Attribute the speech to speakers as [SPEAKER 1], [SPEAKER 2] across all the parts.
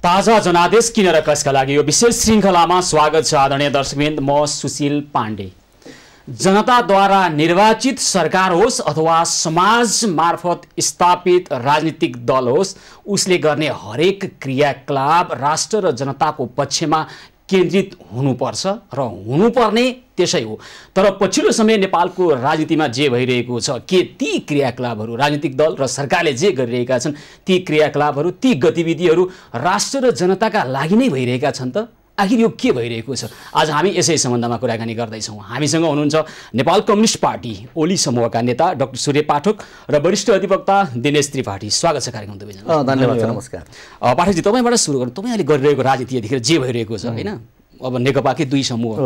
[SPEAKER 1] ताजा जनादेश किन र कसका लागि यो विशेष श्रृङ्खलामा स्वागत छ आदरणीय दर्शकवृन्द। म सुशील पाण्डे। जनताद्वारा निर्वाचित सरकार होस् अथवा समाज मार्फत स्थापित राजनीतिक दल होस्, उसले गर्ने हरेक क्रियाकलाप राष्ट्र र जनताको पक्षमा केन्द्रित हुनुपर्छ र हुनुपर्ने त्यसै हो। तर पछिल्लो समय नेपालको राजनीतिमा जे भइरहेको छ, के ती क्रियाकलापहरू राजनीतिक दल र सरकारले जे गरिरहेका छन् ती क्रियाकलापहरू, ती गतिविधिहरू राष्ट्र र जनताका लागि नै भइरहेका छन् त? आखिर यो के भइरहेको छ? आज हामी यसै सम्बन्धमा कुराकानी गर्दैछौँ। हामीसँग हुनुहुन्छ नेपाल कम्युनिस्ट पार्टी ओली समूहका नेता डाक्टर सूर्य पाठक र वरिष्ठ अधिवक्ता दिनेश त्रिपाठी। स्वागत छ कार्यक्रम दुवैजना।
[SPEAKER 2] धन्यवाद, नमस्कार।
[SPEAKER 1] पाठकजी, तपाईँबाट सुरु गर्नु। तपाईँ अहिले गरिरहेको राजनीति यतिखेर जे भइरहेको छ होइन, अब नेकपाकै दुई समूह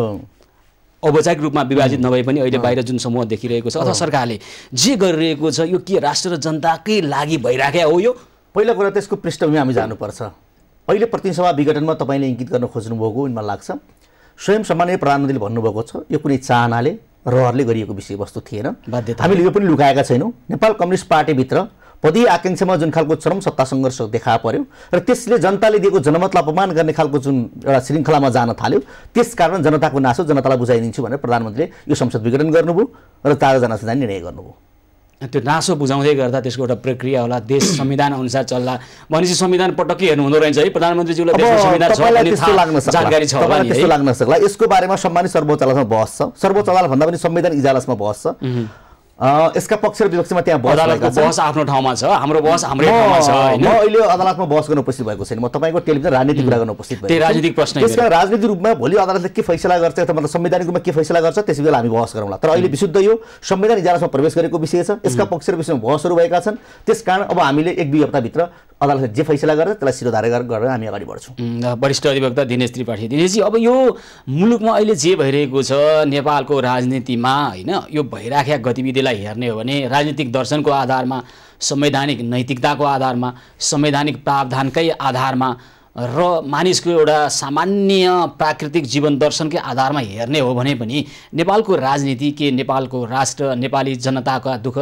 [SPEAKER 1] औपचारिक रूपमा विभाजित नभए पनि अहिले बाहिर जुन समूह देखिरहेको छ अथवा सरकारले जे गरिरहेको छ, यो के राष्ट्र र जनताकै लागि भइराखेको हो? यो
[SPEAKER 2] पहिलो कुरा त्यसको पृष्ठभूमि हामी जानुपर्छ। अहिले प्रतिनिधि सभा विघटनमा तपाईँले इङ्गित गर्न खोज्नुभएको मलाई लाग्छ, स्वयं सम्माननीय प्रधानमन्त्रीले भन्नुभएको छ यो कुनै चाहनाले रहरले गरिएको विषयवस्तु थिएन। हामीले यो पनि लुकाएका छैनौँ। नेपाल कम्युनिस्ट पार्टीभित्र पदीय आकाङ्क्षामा जुन खालको चरम सत्ता सङ्घर्ष देखा पर्यो र त्यसले जनताले दिएको जनमतलाई अपमान गर्ने खालको जुन एउटा श्रृङ्खलामा जान थाल्यो, त्यसकारण जनताको नासो जनतालाई बुझाइदिन्छु भनेर प्रधानमन्त्रीले यो संसद विघटन गर्नुभयो र 4 जनता जाने निर्णय गर्नुभयो।
[SPEAKER 1] त्यो नासो बुझाउँदै गर्दा त्यसको एउटा प्रक्रिया होला, देश संविधान अनुसार चल्ला भनेपछि संविधान पटक्कै हेर्नु हुँदो रहेछ है प्रधानमन्त्रीज्यूलाई? संविधान छ भन्ने जानकारी छ होला नि?
[SPEAKER 2] त्यस्तो लाग्न सक्ला। यसको बारेमा सम्मानित सर्वोच्च अदालतमा बहस छ। सर्वोच्च अदालत भन्दा पनि संविधान इजलासमा बहस छ। यसका पक्ष र विपक्षमा त्यहाँ
[SPEAKER 1] बहस आफ्नो ठाउँमा छ, हाम्रो बहस हाम्रै ठाउँमा छ हैन।
[SPEAKER 2] म अहिले अदालतमा बहस गर्न उपस्थित भएको छैन। म तपाईको टेलिभिजन राजनीतिक कुरा गर्न उपस्थित भएको।
[SPEAKER 1] त्यही राजनीतिक प्रश्न।
[SPEAKER 2] त्यसका राजनीतिक रूपमा भोलि अदालतले के फैसला गर्छ अथवा मतलब संवैधानिक रूपमा के फैसला गर्छ त्यसबेला हामी बहस गरौँला। तर अहिले विशुद्ध यो संविधान इजलासमा प्रवेश गरेको विषय छ। यसका पक्ष र विपक्षमा बहसहरू भएका छन्। त्यसकारण अब हामीले 1-2 हप्ताभित्र अदालतले जे फैसला गर्छ त्यसलाई शिरोधार्य गरेर हामी अगाडि बढ्छौँ।
[SPEAKER 1] वरिष्ठ अधिवक्ता दिनेश त्रिपाठी। दिनेशजी, अब यो मुलुकमा अहिले जे भइरहेको छ नेपालको राजनीतिमा होइन, यो भइराखेका गतिविधिलाई हेर्ने हो भने राजनीतिक दर्शनको आधारमा, संवैधानिक नैतिकताको आधारमा, संवैधानिक प्रावधानकै आधारमा र मानिसको एउटा सामान्य प्राकृतिक जीवन दर्शनकै आधारमा हेर्ने हो भने पनि नेपालको राजनीति के नेपालको राष्ट्र, नेपाली जनताका दुःख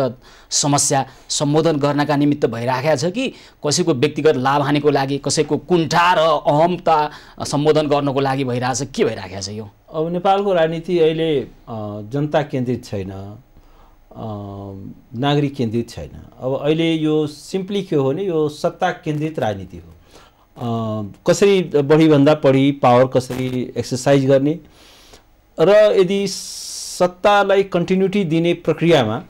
[SPEAKER 1] समस्या सम्बोधन गर्नका निमित्त भइराखेको छ कि कसैको व्यक्तिगत लाभ हानिको लागि, कसैको कुण्ठा र अहमता सम्बोधन गर्नको लागि भइरहेछ? के भइराखेको छ यो?
[SPEAKER 3] अब नेपालको राजनीति अहिले जनता केन्द्रित छैन, नागरिक केन्द्रित छैन। अब अहिले यो सिम्पली के हो भने यो सत्ता केन्द्रित राजनीति हो। कसरी बढीभन्दा बढी पावर कसरी एक्सर्साइज गर्ने र यदि सत्तालाई कन्टिन्युटी दिने प्रक्रियामा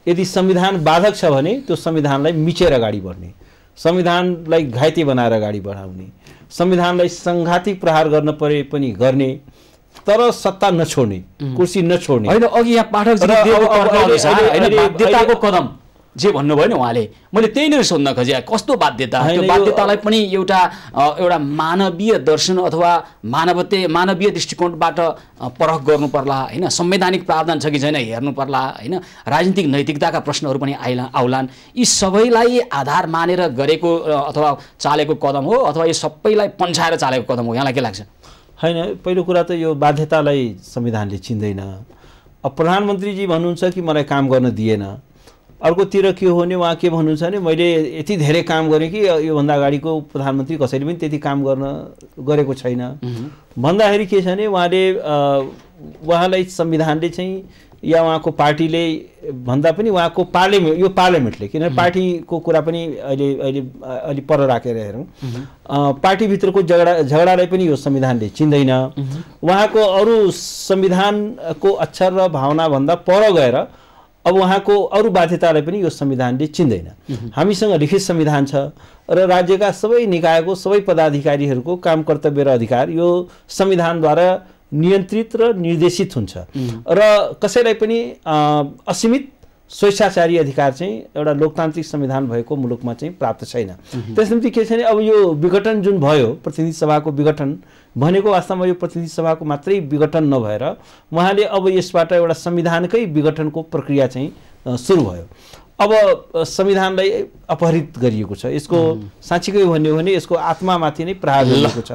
[SPEAKER 3] यदि संविधान बाधक छ भने त्यो संविधानलाई मिचेर अगाडि बढ्ने, संविधानलाई घाइते बनाएर अगाडि बढाउने, संविधानलाई सङ्घातिक प्रहार गर्न परे पनि गर्ने, तर सत्ता नछोड्ने, कुर्सी नछोड्ने
[SPEAKER 1] होइन। अघि यहाँ पाठकको कदम जे भन्नुभयो नि उहाँले, मैले त्यही नै सोध्न खोजेँ। कस्तो बाध्यता? त्यो बाध्यतालाई पनि एउटा मानवीय दर्शन अथवा मानवीय दृष्टिकोणबाट परख गर्नु पर्ला होइन। संवैधानिक प्रावधान छ कि छैन हेर्नु पर्ला होइन। राजनीतिक नैतिकताका प्रश्नहरू पनि आउलान्। यी सबैलाई आधार मानेर गरेको अथवा चालेको कदम हो अथवा यो सबैलाई पन्छाएर चालेको कदम हो? यहाँलाई के लाग्छ?
[SPEAKER 3] होइन, पहिलो कुरा त यो बाध्यतालाई संविधानले चिन्दैन। अब प्रधानमन्त्रीजी भन्नुहुन्छ कि मलाई काम गर्न दिएन, अर्कोतिर के हो भने उहाँ के भन्नुहुन्छ भने मैले यति धेरै काम गरेँ कि योभन्दा अगाडिको प्रधानमन्त्री कसैले पनि त्यति काम गरेको छैन भन्दाखेरि के छ भने उहाँलाई संविधानले चाहिँ या उहाँको पार्टीले भन्दा पनि उहाँको पार्लियामेन्टले, किनभने पार्टीको कुरा पनि अहिले पर राखेर हेरौँ, पार्टीभित्रको झगडालाई पनि यो संविधानले चिन्दैन। उहाँको अरू संविधानको अक्षर र भावनाभन्दा पर गएर अब उहाँको अरू बाध्यतालाई पनि यो संविधानले चिन्दैन। हामीसँग लिखित संविधान छ र राज्यका सबै निकायको सबै पदाधिकारीहरूको काम, कर्तव्य र अधिकार यो संविधानद्वारा नियन्त्रित र निर्देशित हुन्छ र कसैलाई पनि असीमित स्वेच्छाचारी अधिकार चाहिँ एउटा लोकतान्त्रिक संविधान भएको मुलुकमा चाहिँ प्राप्त छैन। त्यसनिम्ति के छ भने अब यो विघटन जुन भयो, प्रतिनिधि सभाको विघटन भनेको वास्तवमा यो प्रतिनिधि सभाको मात्रै विघटन नभएर उहाँले अब यसबाट एउटा संविधानकै विघटनको प्रक्रिया चाहिँ सुरु भयो। अब संविधानलाई अपहरित गरिएको छ। यसको साँच्चीकै भन्यो भने यसको आत्मामाथि नै प्रहार गरिएको छ।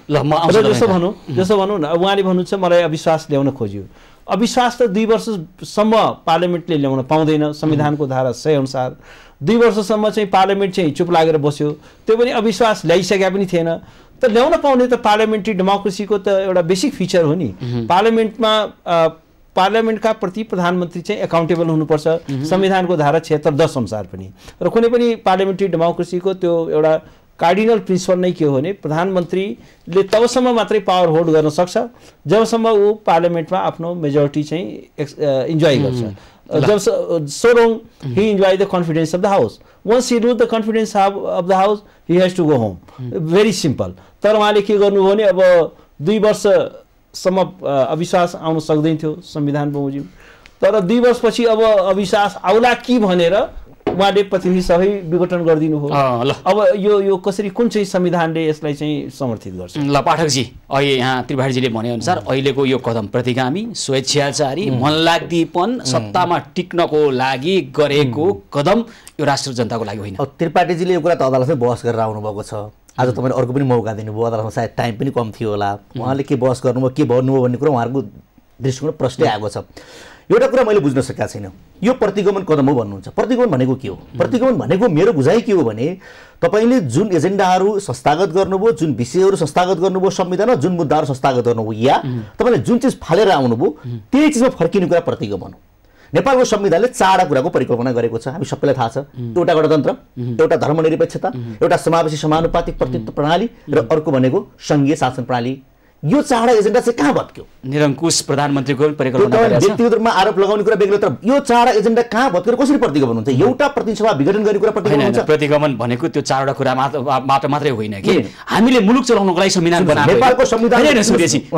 [SPEAKER 3] जसो भनौँ न, उहाँले भन्नुहुन्छ मलाई अविश्वास ल्याउन खोज्यो। अविश्वास त 2 वर्षसम्म पार्लियामेन्टले ल्याउन पाउँदैन संविधानको धारा 100 अनुसार। 2 वर्षसम्म चाहिँ पार्लियामेन्ट चाहिँ चुप लागेर बस्यो, त्यो पनि अविश्वास ल्याइसकेका पनि थिएन। त ल्याउन पाउने त पार्लियामेन्ट्री डेमोक्रेसीको त एउटा बेसिक फिचर हो नि। पार्लियामेन्टका प्रति प्रधानमन्त्री चाहिँ एकाउन्टेबल हुनुपर्छ, संविधानको धारा 76(10) अनुसार पनि। र कुनै पनि पार्लियामेन्ट्री डेमोक्रेसीको त्यो एउटा कार्डिनल प्रिन्सिपल नै के हो भने प्रधानमन्त्रीले तबसम्म मात्रै पावर होल्ड गर्न सक्छ जबसम्म ऊ पार्लियामेन्टमा आफ्नो मेजोरिटी चाहिँ इन्जोय गर्छ। जब so long he enjoy the confidence of the house. Once he lose the confidence of the house, he has to go home. Very simple. तर उहाँले के गर्नुभयो भने अब 2 वर्षसम्म अविश्वास आउन सक्दैन थियो संविधान बमोजिम, तर 2 वर्षपछि अब अविश्वास आउला कि भनेर उहाँले प्रतिनिधि सबै विघटन गरिदिनु हो। अब यो कसरी कुन चाहिँ संविधानले यसलाई चाहिँ समर्थित गर्छ?
[SPEAKER 1] ल पाठकजी, अहिले यहाँ त्रिपाठीजीले भनेअनुसार अहिलेको यो कदम प्रतिगामी, स्वेच्छाचारी, मनलाग्दीपन, सत्तामा टिक्नको लागि गरेको कदम यो राष्ट्र जनताको लागि होइन।
[SPEAKER 2] त्रिपाठीजीले यो कुरा त अदालतमै बहस गरेर आउनुभएको छ। आज तपाईँले अर्को पनि मौका दिनुभयो, अदालतमा सायद टाइम पनि कम थियो होला, उहाँले के बहस गर्नुभयो के भन्नुभयो भन्ने कुरा उहाँहरूको दृष्टिकोण प्रश्नै आएको छ। एउटा कुरा मैले बुझ्न सकेको छैन, यो प्रतिगमन कदम हो भन्नुहुन्छ। प्रतिगमन भनेको के हो? प्रतिगमन भनेको मेरो बुझाइ के हो भने तपाईले जुन एजेन्डाहरू संस्थागत गर्नुभयो, जुन विषयहरू संस्थागत गर्नुभयो संविधानमा, जुन मुद्दाहरू संस्थागत गर्नुभयो या तपाईले जुन चिज फालेर आउनुभयो त्यही चिजमा फर्किने कुरा प्रतिगमन हो। नेपालको संविधानले 4 कुराको परिकल्पना गरेको छ, हामी सबैलाई थाहा छ। एउटा गणतन्त्र, एउटा धर्मनिरपेक्षता, एउटा समावेशी समानुपातिक प्रतिनिधित्व प्रणाली र अर्को भनेको संघीय शासन प्रणाली। यो 4 एजेन्डा चाहिँ कहाँ भत्क्यो?
[SPEAKER 1] निरङ्कुश प्रधानमन्त्रीको परिकल्पना गरेको छ।
[SPEAKER 2] व्यक्तिगत रूपमा आरोप लगाउने कुरा बेग्लै, तर यो 4 एजेन्डा कहाँ भत्केर कसरी प्रतिगमन हुन्छ? एउटा प्रतिनिधिसभा विघटन गर्ने कुरा प्रतिगमन हुन्छ?
[SPEAKER 1] प्रतिगमन भनेको त्यो 4 वटा कुरा मात्रै होइन कि हामीले मुलुक चलाउनको लागि संविधान बनाएको।
[SPEAKER 2] नेपालको संविधान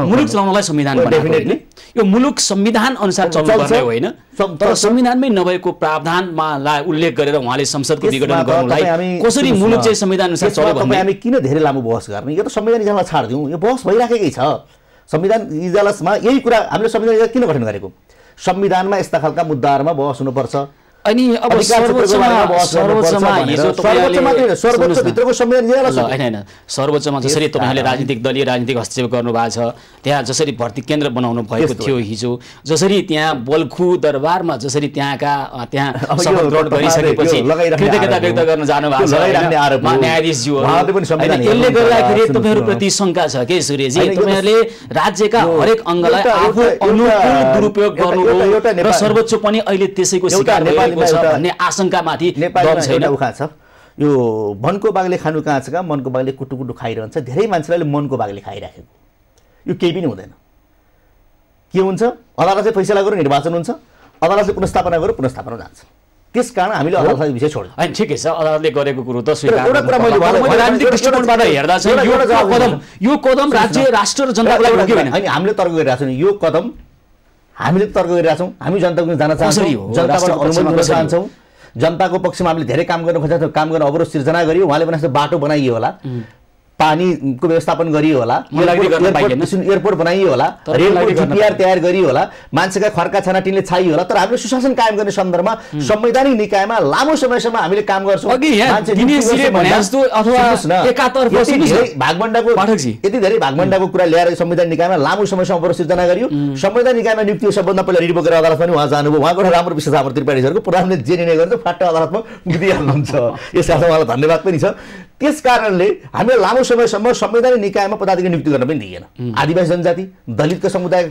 [SPEAKER 1] मुलुक चलाउनलाई संविधान बनाएको होइन, यो मुलुक संविधान अनुसार चल्नुपर्ने होइन। तर संविधानमै नभएको प्रावधानमा उल्लेख गरेर उहाँले संसदको विघटन गर्नलाई कसरी मुलुक चाहिँ संविधान अनुसार चल्यो भन्ने
[SPEAKER 2] हामी किन धेरै लामो बहस गर्ने? यो त संविधान इजलासलाई छाड्दिउँ, यो बहस भइराखेकै छ। संविधान इजलासमा यही कुरा हामीले संविधान इजलास किन गठन गरेको? संविधानमा यस्ता खालका मुद्दाहरूमा बहस हुनुपर्छ।
[SPEAKER 1] अनि अब सर्वोच्चमा जसरी तपाईँहरूले राजनीतिक दलीय राजनीतिक हस्तक्षेप गर्नुभएको छ, त्यहाँ जसरी भर्ती केन्द्र बनाउनु भएको थियो हिजो, जसरी त्यहाँ बल्खु दरबारमा जसरी त्यहाँ शपथ ग्रहण गरिसकेपछि कृतज्ञता व्यक्त गर्न जानुभएको छ न्यायाधीशज्यू, यसले गर्दाखेरि तपाईँहरूप्रति शङ्का छ के सूर्यजी? तपाईँहरूले राज्यका हरेक अङ्गलाई आफू अनुकूल दुरुपयोग गर्नुभयो र सर्वोच्च पनि अहिले त्यसैको शिकार भन्ने आशंकामाथि दम छैन।
[SPEAKER 2] उखा छ यो मनको बागले खानु कहाँ छ, मनको बागले कुटुकुटु खाइरहन्छ। धेरै मान्छेले मनको बागले खाइराखेको, यो केही पनि हुँदैन। के हुन्छ? अदालतले फैसला गर्यो, निर्वाचन हुन्छ, अदालतले पुनर्स्थापना गर्यो, पुनर्स्थापना जान्छ। त्यसकारण हामीले अदालतलाई विषय छोड्यौँ।
[SPEAKER 1] होइन, ठिकै छ, अदालतले गरेको कुरो त स्वीकार राजनीतिक दृष्टिकोणबाट हेर्दा चाहिँ यो कदम राज्य राष्ट्र र जनताको लागि हो कि होइन?
[SPEAKER 2] होइन, हामीले तर्क गरिरहेको छौँ, यो कदम हामीले तर्क गरिरहेका छौँ। हामी जनताको जान चाहन्छौँ, जनताबाट अनुमति लिन चाहन्छौँ। जनताको पक्षमा हामीले धेरै काम गर्न खोजेका छौँ। काम गर्न अवरोध सिर्जना गरियो, उहाँले भने जस्तो बाटो बनाइयो होला, पानीको व्यवस्थापन गरियो होला, एयरपोर्ट बनाइयो होला, रेलको जिपिआर तयार गरियो होला, मान्छेका खर्का छानाटिनले छाइयो होला, तर हामीले सुशासन कायम गर्ने सन्दर्भमा संवैधानिक निकायमा लामो समयसम्म हामीले काम गर्छौँ। यति धेरै भागभण्डाको कुरा ल्याएर संवैधानिक निकायमा लामो समयसम्म अवरोध सिर्जना गरियो। संवैधानिक निकायमा नियुक्ति सबभन्दा पहिला रिट बोकेर अदालतमा पनि उहाँ जानुभयो। उहाँको एउटा राम्रो विशेष हाम्रो त्रिपाठीहरूको प्रधानमन्त्रीले जे निर्णय गर्छ फाट्ट अदालतमा दिइहाल्नुहुन्छ। यसका उहाँलाई धन्यवाद पनि छ। त्यस कारणले हामीले लामो समयसम्म संवैधानिक निकायमा पदाधिकारी नियुक्ति गर्न पनि दिएन। आदिवासी जनजाति, दलितका समुदायका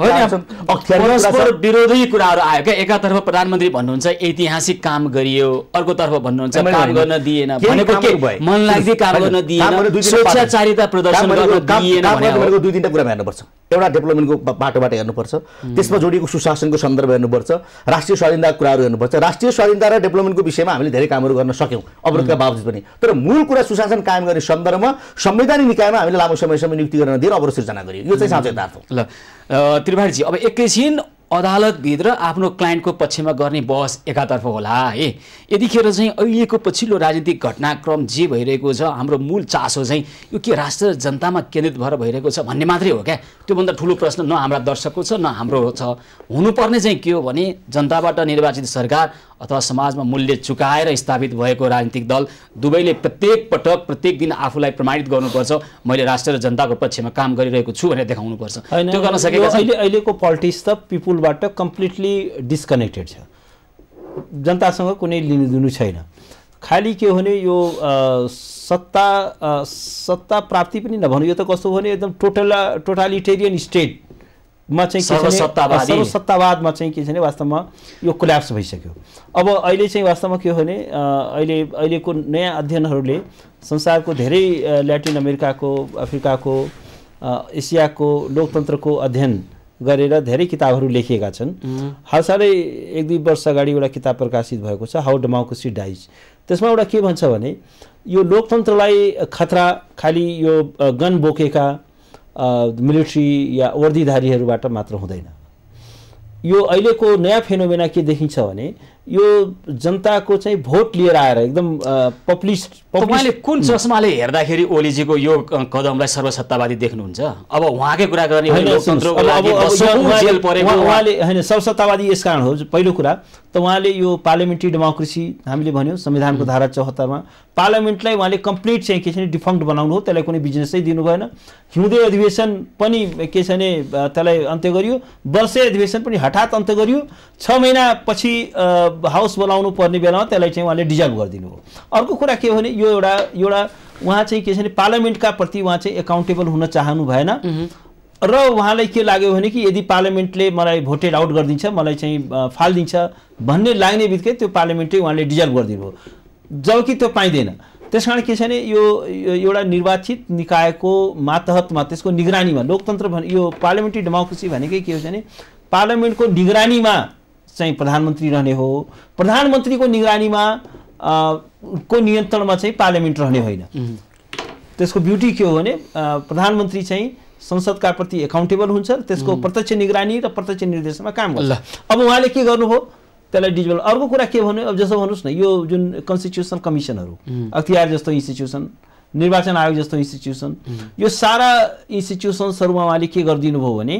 [SPEAKER 1] विरोधी कुराहरू आयो क्या। एकातर्फ प्रधानमन्त्री भन्नुहुन्छ ऐतिहासिक काम गरियो, अर्कोतर्फ भन्नुहुन्छ काम गर्न दिएन भनेको के? मनलाग्दी काम गर्न दिएन, स्वेच्छाचारिता प्रदर्शन गर्न दिएन भनेको
[SPEAKER 2] 2-3टा कुरा हेर्नुपर्छ। एउटा डेभलपमेन्टको बाटोबाट हेर्नुपर्छ, त्यसमा जोडिएको सुशासनको सन्दर्भ हेर्नुपर्छ, राष्ट्रिय स्वाधीनताको कुराहरू हेर्नुपर्छ। राष्ट्रिय स्वाधीनता र डेभलपमेन्टको विषयमा हामीले धेरै कामहरू गर्न सक्यौँ अवरोधका बावजुद पनि। तर मूल कुरा सुशासन कायम गर्ने सन्दर्भमा संवैधानिक निकायमा हामीले लामो समयसम्म नियुक्ति गर्न दिएर अवरोध सिर्जना गरियो। यो चाहिँ साँचो यथार्थ हो।
[SPEAKER 1] ल त्रिपाठीजी, अब एकैछिन अदालतभित्र आफ्नो क्लाइन्टको पक्षमा गर्ने बहस एकातर्फ होला है। यतिखेर चाहिँ अहिलेको पछिल्लो राजनीतिक घटनाक्रम जे भइरहेको छ, हाम्रो मूल चासो चाहिँ यो के राष्ट्र जनतामा केन्द्रित भएर भइरहेको छ भन्ने मात्रै हो क्या? त्योभन्दा ठुलो प्रश्न न हाम्रा दर्शकको छ न हाम्रो छ। हुनुपर्ने चाहिँ के हो भने जनताबाट निर्वाचित सरकार अथवा समाजमा मूल्य चुकाएर स्थापित भएको राजनीतिक दल दुवैले प्रत्येक पटक प्रत्येक दिन आफूलाई प्रमाणित गर्नुपर्छ, मैले राष्ट्र र जनताको पक्षमा काम गरिरहेको छु भनेर देखाउनुपर्छ। त्यो गर्न सकेका छन्?
[SPEAKER 3] अहिलेको पोलिटिक्स त पिपुलबाट कम्प्लिटली डिस्कनेक्टेड छ, जनतासँग कुनै लिनुदिनु छैन। खालि के हो भने यो सत्ता प्राप्ति पनि नभनु, यो त कस्तो भने एकदम टोटालिटेरियन स्टेटमा चाहिँ सर्वसत्तावादमा चाहिँ के छ भने वास्तवमा यो कोल्याप्स भइसक्यो। अब अहिले चाहिँ वास्तवमा के हो भने अहिलेको नयाँ अध्ययनहरूले संसारको धेरै ल्याटिन अमेरिकाको, अफ्रिकाको, एसियाको लोकतन्त्रको अध्ययन गरेर धेरै किताबहरू लेखिएका छन्। हालसालै 1-2 वर्ष अगाडि एउटा किताब प्रकाशित भएको छ, हाउ डेमोक्रेसी डाइज। त्यसमा एउटा के भन्छ भने यो लोकतन्त्रलाई खतरा खालि यो गन बोकेका मिलिट्री या वर्दीधारीहरूबाट मात्र हुँदैन। यो अहिलेको नयाँ फेनोमेना के देखिन्छ भने यो जनताको चाहिँ भोट लिएर आएर एकदम पपुलिस्ट।
[SPEAKER 1] तपाईँले कुन चस्माले हेर्दाखेरि ओलीजीको यो कदमलाई सर्वसत्तावादी देख्नुहुन्छ? अब उहाँकै कुरा गर्ने हो, लोकतन्त्रको लागि जेल परेको
[SPEAKER 3] उहाँले हैन सर्वसत्तावादी यस कारण हो। पहिलो कुरा त उहाँले यो पार्लियामेन्ट्री डेमोक्रेसी हामीले भन्यौँ संविधानको धारा 74 मा पार्लियामेन्टलाई उहाँले कम्प्लिट चाहिँ के छ भने डिफङ्क्ट बनाउनु हो, त्यसलाई कुनै बिजनेसै दिनु भएन। हिउँदे अधिवेशन पनि के छ भने त्यसलाई अन्त्य गरियो, वर्षे अधिवेशन पनि हठात अन्त्य गरियो, 6 महिना पछि हाउस बोलाउनु पर्ने बेलामा त्यसलाई चाहिँ उहाँले डिजल्भ गरिदिनु हो। अर्को कुरा के हो भने यो एउटा उहाँ चाहिँ के छ भने पार्लियामेन्टका प्रति उहाँ चाहिँ एकाउन्टेबल हुन चाहनु भएन र उहाँलाई के लाग्यो भने कि यदि पार्लियामेन्टले मलाई भोटेड आउट गरिदिन्छ, मलाई चाहिँ फालिदिन्छ भन्ने लाग्ने बित्तिकै त्यो पार्लियामेन्टै उहाँले डिजल्भ गरिदिनु हो, जबकि त्यो पाइँदैन। त्यसकारण के छ भने यो एउटा निर्वाचित निकायको मातहतमा त्यसको निगरानीमा लोकतन्त्र यो पार्लियामेन्ट्री डेमोक्रेसी भनेकै के हो भने पार्लियामेन्टको निगरानीमा चाहिँ प्रधानमन्त्री रहने हो, प्रधानमन्त्रीको निगरानीमा को नियन्त्रणमा चाहिँ पार्लियामेन्ट रहने होइन। त्यसको ब्युटी के हो भने प्रधानमन्त्री चाहिँ संसदका प्रति एकाउन्टेबल हुन्छ, त्यसको प्रत्यक्ष निगरानी र प्रत्यक्ष निर्देशनमा काम गर्छ। अब उहाँले के गर्नुभयो त्यसलाई डिजल्भ। अर्को कुरा के भन्नु, अब जस्तो भन्नुहोस् न यो जुन कन्स्टिट्युसनल कमिसनहरू, अख्तियार जस्तो इन्स्टिट्युसन, निर्वाचन आयोग जस्तो इन्स्टिट्युसन, यो सारा इन्स्टिट्युसन्सहरूमा उहाँले के गरिदिनु भयो भने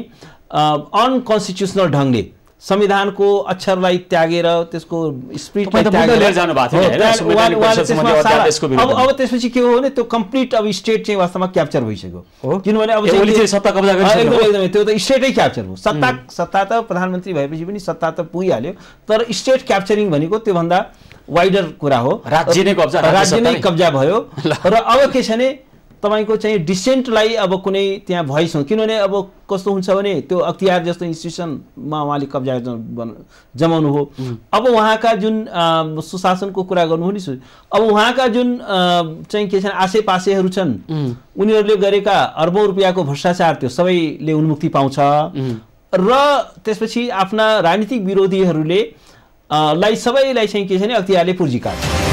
[SPEAKER 3] अनकन्स्टिट्युसनल ढङ्गले संविधानको अक्षरलाई त्यागेर त्यसको स्पिरिटलाई त्यागेर अब त्यसपछि के हो भने त्यो कम्प्लिट अब स्टेट चाहिँ वास्तवमा क्याप्चर भइसक्यो। किनभने अब
[SPEAKER 1] सत्ता कब्जा
[SPEAKER 3] एकदमै त्यो त स्टेटै क्याप्चर हो। सत्ता त प्रधानमन्त्री भएपछि पनि सत्ता त पुगिहाल्यो, तर स्टेट क्याप्चरिङ भनेको त्योभन्दा वाइडर कुरा हो।
[SPEAKER 1] राज्य नै
[SPEAKER 3] कब्जा भयो र अब के छ भने तपाईको चाहिँ डिसेन्टलाई अब कुनै त्यहाँ भइस हो। किनभने अब कस्तो हुन्छ भने त्यो अख्तियार जस्तो इन्स्टिट्युसनमा उहाँले कब्जा जमाउनु हो। अब उहाँका जुन सुशासनको कुरा गर्नु हो नि, अब उहाँका जुन चाहिँ के छ आसेपासेहरू छन् उनीहरूले गरेका अर्बौं रुपियाँको भ्रष्टाचार त्यो सबैले उन्मुक्ति पाउँछ र त्यसपछि आफ्ना राजनीतिक विरोधीहरूले सबैलाई चाहिँ के छ भने अख्तियारले पुर्जी काट्छ।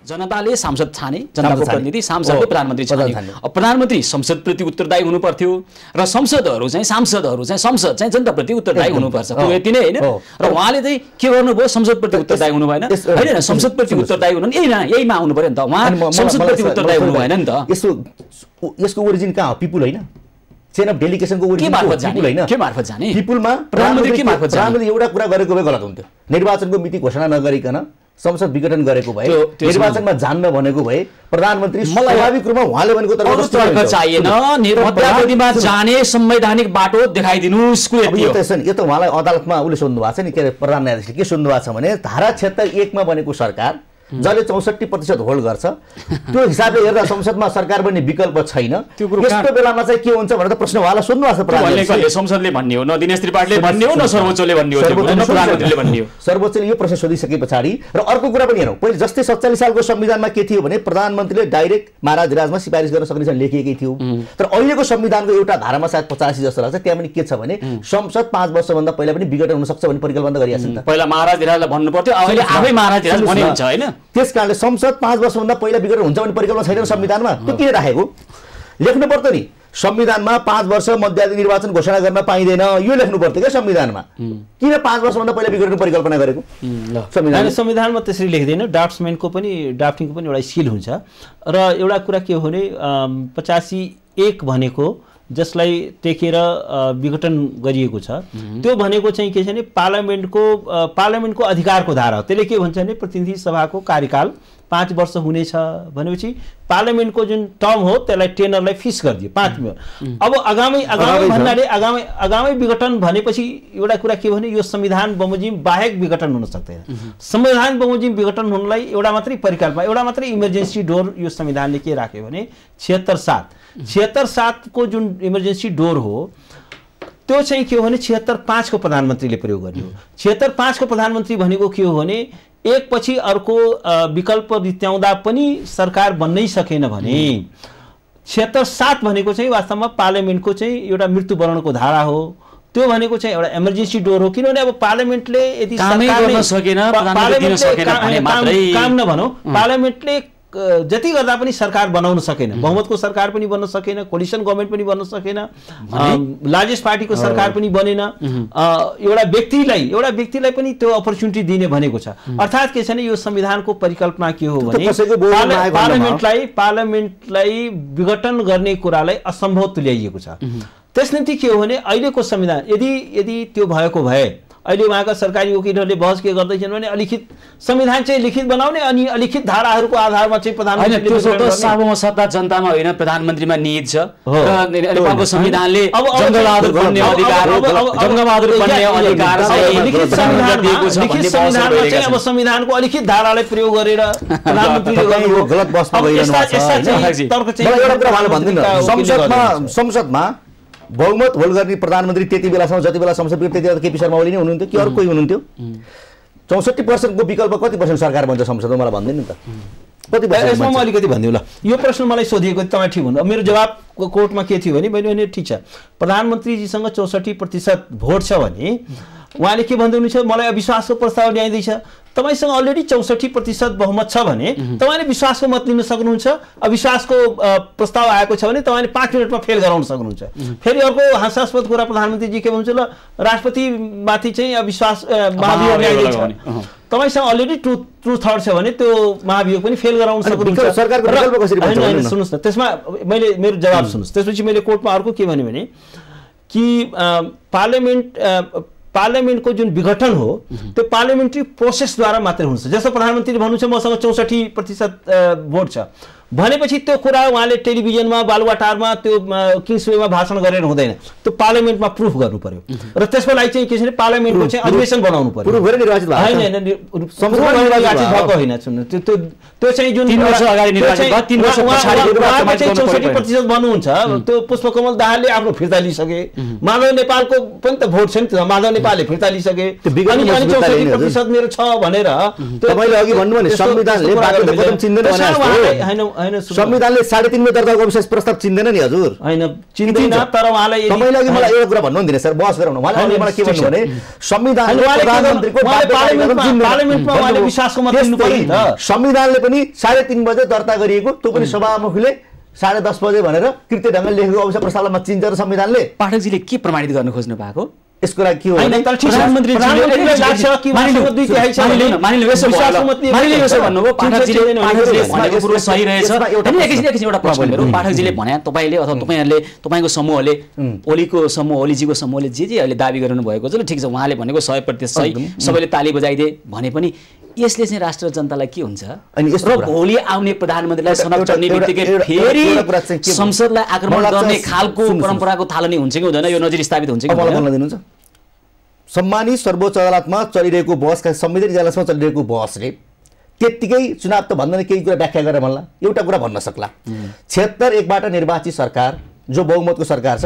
[SPEAKER 1] जनताले सांसद छाने, जनताको प्रतिनिधि सांसदले प्रधानमन्त्री छाने। अब प्रधानमन्त्री संसदप्रति उत्तरदायी हुनुपर्थ्यो र सांसदहरू चाहिँ संसद चाहिँ जनताप्रति उत्तरदायी हुनुपर्छ। यति नै होइन। र उहाँले चाहिँ के गर्नुभयो, संसदप्रति उत्तरदायी हुनु भएन होइन, संसदप्रति उत्तरदायी हुनु यहीमा आउनु पर्यो नि त। उहाँ संसदप्रति उत्तरदायी हुनु भएन नि त।
[SPEAKER 2] यसको ओरिजिन कहाँ हो? पिपुल होइन, चेन अफ डेलिगेसनको ओरिजिन पिपुल होइन।
[SPEAKER 1] के मार्फत जाने?
[SPEAKER 2] पिपुलमा
[SPEAKER 1] प्रधानमन्त्री के मार्फत जाने?
[SPEAKER 2] प्रधानमन्त्री एउटा कुरा गरेको भए गलत हुन्थ्यो। निर्वाचनको मिति घोषणा नगरिकन संसद विघटन गरेको भए, निर्वाचनमा जान्न भनेको भए प्रधानमन्त्री स्वाभाविक रूपमा उहाँले भनेको
[SPEAKER 1] तर्क चाहिएन, मध्यावधिमा जाने संवैधानिक बाटो देखाइदिनुस्।
[SPEAKER 2] यो त उहाँलाई अदालतमा उसले सोध्नु भएको छ नि, के अरे प्रधान न्यायाधीशले के सोध्नु भएको छ भने धारा 76(1) मा बनेको सरकार जसले 64% होल्ड गर्छ त्यो हिसाबले हेर्दा संसदमा सरकार बन्ने विकल्प छैन। यस्तो बेलामा चाहिँ के हुन्छ भनेर प्रश्न उहाँलाई सोध्नु भएको छ।
[SPEAKER 1] संसदले भन्ने हो, न दिनेश त्रिपाठीले भन्ने हो, न सर्वोच्चले भन्ने हो, न प्रधानमन्त्रीले भन्ने हो।
[SPEAKER 2] सर्वोच्चले यो प्रश्न सोधिसके पछाडि र अर्को कुरा पनि हेरौँ, पहिले जस्तै 47 सालको संविधानमा के थियो भने प्रधानमन्त्रीले डाइरेक्ट महाराजमा सिफारिस गर्न सक्ने लेखिएकै थियो। तर अहिलेको संविधानको एउटा धारामा सायद 85 जस्तो लाग्छ, त्यहाँ पनि के छ भने संसद 5 वर्षभन्दा पहिला पनि विघटन हुन सक्छ भन्ने परिकल्पना गरिएको छ नि त।
[SPEAKER 1] पहिला महाराजलाई भन्नु पर्थ्यो, अहिले आफै महाराज भने हुन्छ होइन।
[SPEAKER 2] त्यसकारणले संसद 5 वर्षभन्दा पहिला विघटन हुन्छ भन्ने परिकल्पना छैन संविधानमा। त्यो किन राखेको? लेख्नु पर्छ नि, संविधानमा 5 वर्ष मध्यावधि निर्वाचन घोषणा गर्न पाइँदैन यो लेख्नु पर्थ्यो क्या संविधानमा। किन 5 वर्षभन्दा पहिला विघटन परिकल्पना गरेको
[SPEAKER 3] संविधानमा त्यसरी लेख्दैन। ड्राफ्ट्सम्यानको पनि ड्राफ्टिङको पनि एउटा स्किल हुन्छ। र एउटा कुरा के हो भने 85(1) भनेको जसलाई टेकेर विघटन गरिएको छ त्यो भनेको चाहिँ के छ भने पार्लियामेन्टको अधिकारको धारा हो। त्यसले के भन्छ भने प्रतिनिधि सभाको कार्यकाल 5 वर्ष हुनेछ भनेपछि पार्लियामेन्टको जुन टर्म हो त्यसलाई टेनरलाई फिक्स गरिदियो 5 वर्ष। अब आगामी भन्नाले आगामी विघटन भनेपछि एउटा कुरा के भने यो संविधान बमोजिम बाहेक विघटन हुन सक्दैन। संविधान बमोजिम विघटन हुनलाई एउटा मात्रै परिकल्पना, एउटा मात्रै इमर्जेन्सी डोर यो संविधानले के राख्यो भने 76(7) को जुन इमर्जेन्सी डोर हो त्यो चाहिँ के हो भने 76(5) को प्रधानमन्त्रीले प्रयोग गर्यो। 76(5) को प्रधानमन्त्री भनेको के हो भने एक पछि अर्को विकल्प रित्याउँदा पनि सरकार बन्नै सकेन भने 76(7) भनेको चाहिँ वास्तवमा पार्लियामेन्टको चाहिँ एउटा मृत्युवरणको धारा हो। त्यो भनेको चाहिँ एउटा इमर्जेन्सी डोर हो। किनभने अब पार्लियामेन्टले यदि काम नभनौँ, पार्लियामेन्टले जति गर्दा पनि सरकार बनाउन सकेन, बहुमतको सरकार पनि बन्न सकेन, कोलिसन गभर्मेन्ट पनि बन्न सकेन, लार्जेस्ट पार्टीको सरकार पनि बनेन। एउटा व्यक्तिलाई पनि त्यो अपर्च्युनिटी दिने भनेको छ। अर्थात् के छ भने यो संविधानको परिकल्पना के हो भने पार्लियामेन्टलाई विघटन गर्ने कुरालाई असम्भव तुल्याइएको छ। त्यसनिम्ति के हो भने अहिलेको संविधान यदि त्यो भएको भए अहिले उहाँका सरकारी वकिलहरूले बहस के गर्दैछन् भने अलिखित संविधान चाहिँ लिखित बनाउने अनि अलिखित धाराहरूको आधारमा चाहिँ
[SPEAKER 1] प्रधानमन्त्रीले सार्वभौम सत्ता जनतामा होइन प्रधानमन्त्रीमा निहित छ। र नेपालको संविधानले जङ्गबहादुर बन्ने अधिकार
[SPEAKER 3] अब संविधानको अलिखित धारालाई प्रयोग गरेर प्रधानमन्त्रीले
[SPEAKER 2] गलत बसमा संसदमा बहुमत होल्ड गर्ने प्रधानमन्त्री त्यति बेलासम्म जति बेला संसद त्यति बेला केपी शर्मा ओली नै हुनुहुन्थ्यो कि अरू कोही हुनुहुन्थ्यो? 64% को विकल्प कति पर्सेन्ट सरकार बन्छ संसदमा मलाई भन्दैन नि त। कति पर्सेन्ट?
[SPEAKER 3] म अलिकति भनिदिउँ ल। यो प्रश्न मलाई सोधिएको तपाईँ ठिक हुनु। मेरो जवाब कोर्टमा के थियो भने मैले भने ठिक छ प्रधानमन्त्रीजीसँग 64% भोट छ भने उहाँले के भन्दै हुनुहुन्छ मलाई अविश्वासको प्रस्ताव ल्याइँदैछ। तपाईसँग अलरेडी 64% बहुमत छ भने तपाईले विश्वासको मत लिन सक्नुहुन्छ। अविश्वासको प्रस्ताव आएको छ भने तपाईले 5 मिनेटमा फेल गराउन सक्नुहुन्छ। फेरि अर्को हास्यास्पद कुरा प्रधानमन्त्रीजी के भन्नुहुन्छ ल राष्ट्रपतिमाथि चाहिँ अविश्वास महाभियोग ल्याइदिन्छ। तपाईसँग अलरेडी ट्रु थर्ड छ भने त्यो महाभियोग पनि फेल गराउन सक्नुहुन्छ।
[SPEAKER 2] सरकारको विकल्प कसरी बन्छ
[SPEAKER 3] सुन्नुस् न, त्यसमा मैले मेरो जवाब सुन्नुस्। त्यसपछि मैले कोर्टमा अर्को के भने कि पार्लियामेन्टको जुन विघटन हो त्यो पार्लियामेन्ट्री प्रोसेसद्वारा मात्रै हुन्छ। जस्तो प्रधानमन्त्रीले भन्नुहुन्छ मसँग 64% भोट छ भनेपछि त्यो कुरा उहाँले टेलिभिजनमा बालुवाटारमा त्यो किङ्सवेमा भाषण गरेर हुँदैन। त्यो पार्लियामेन्टमा प्रुफ गर्नु पर्यो र त्यसको लागि चाहिँ के छ भने पार्लियामेन्टको चाहिँ अधिवेशन बनाउनु पर्यो।
[SPEAKER 2] प्रुफ गरेर निर्वाचित
[SPEAKER 3] भएको होइन। सुन्नु त्यो चाहिँ जुन
[SPEAKER 1] 3 वर्ष अगाडि निर्वाचित भयो 3 वर्ष पछाडि
[SPEAKER 3] 64% बन्नुहुन्छ। त्यो पुष्पकमल दाहालले आफ्नो फिर्ता लिइसके, माधव नेपालको पनि त भोट छ नि, माधव नेपालले फिर्ता लिइसके। अनि 64% मेरो छ भनेर
[SPEAKER 2] तपाईले अघि भन्नु भने संविधानले बाटो कदम चिन्दैन भने संविधानले 3.5 मा दर्ता अविश्वास प्रस्ताव चिन्दैन नि हजुर।
[SPEAKER 3] हैन चिन्दैन, तर उहाँलाई
[SPEAKER 2] तपाईले अघि मलाई एउटा कुरा भन्नु दिने सर, बहस गराउनु। उहाँले मलाई के भन्नु भने संविधानले प्रधानमन्त्रीको
[SPEAKER 3] पार्लियामेन्टमा उहाँले विश्वासको मत दिनु पर्यो नि त।
[SPEAKER 2] संविधानले पनि 3:30 बजे दर्ता गरिएको, त्यो पनि सभामुखले 10:30 बजे भनेर कृत्य ढङ्गले लेखेको अविश्वास प्रस्तावमा चिन्छ र संविधानले।
[SPEAKER 1] पाठकजीले के प्रमाणित गर्न खोज्नु भएको?
[SPEAKER 2] यसको लागि के हो भने
[SPEAKER 1] पाठकजीले भने तपाईले अथवा तपाईहरुले तपाईको समूहले ओलीजीको समूहले जे अहिले दाबी गरिरहनु भएको छ ल ठिक छ, उहाँले भनेको 100% सही, सबैले ताली बजाइदिए भने पनि यसले चाहिँ राष्ट्र जनतालाई के हुन्छ? अनि यस्तो भोलि आउने प्रधानमन्त्रीलाई सनक चढ्ने बित्तिकै फेरि संसदलाई आक्रमण गर्ने खालको परम्पराको थालनी हुन्छ कि हुँदैन? यो नजिर स्थापित हुन्छ कि
[SPEAKER 2] हुँदैन? सम्मानित सर्वोच्च अदालतमा चलिरहेको बहसका संवैधानिक इजलासमा चलिरहेको बहसले त्यतिकै चुनाव त भन्दैन केही कुरा व्याख्या गरेर भन्ला, एउटा कुरा भन्न सक्ला 76-1बाट निर्वाचित सरकार जो बहुमतको सरकार छ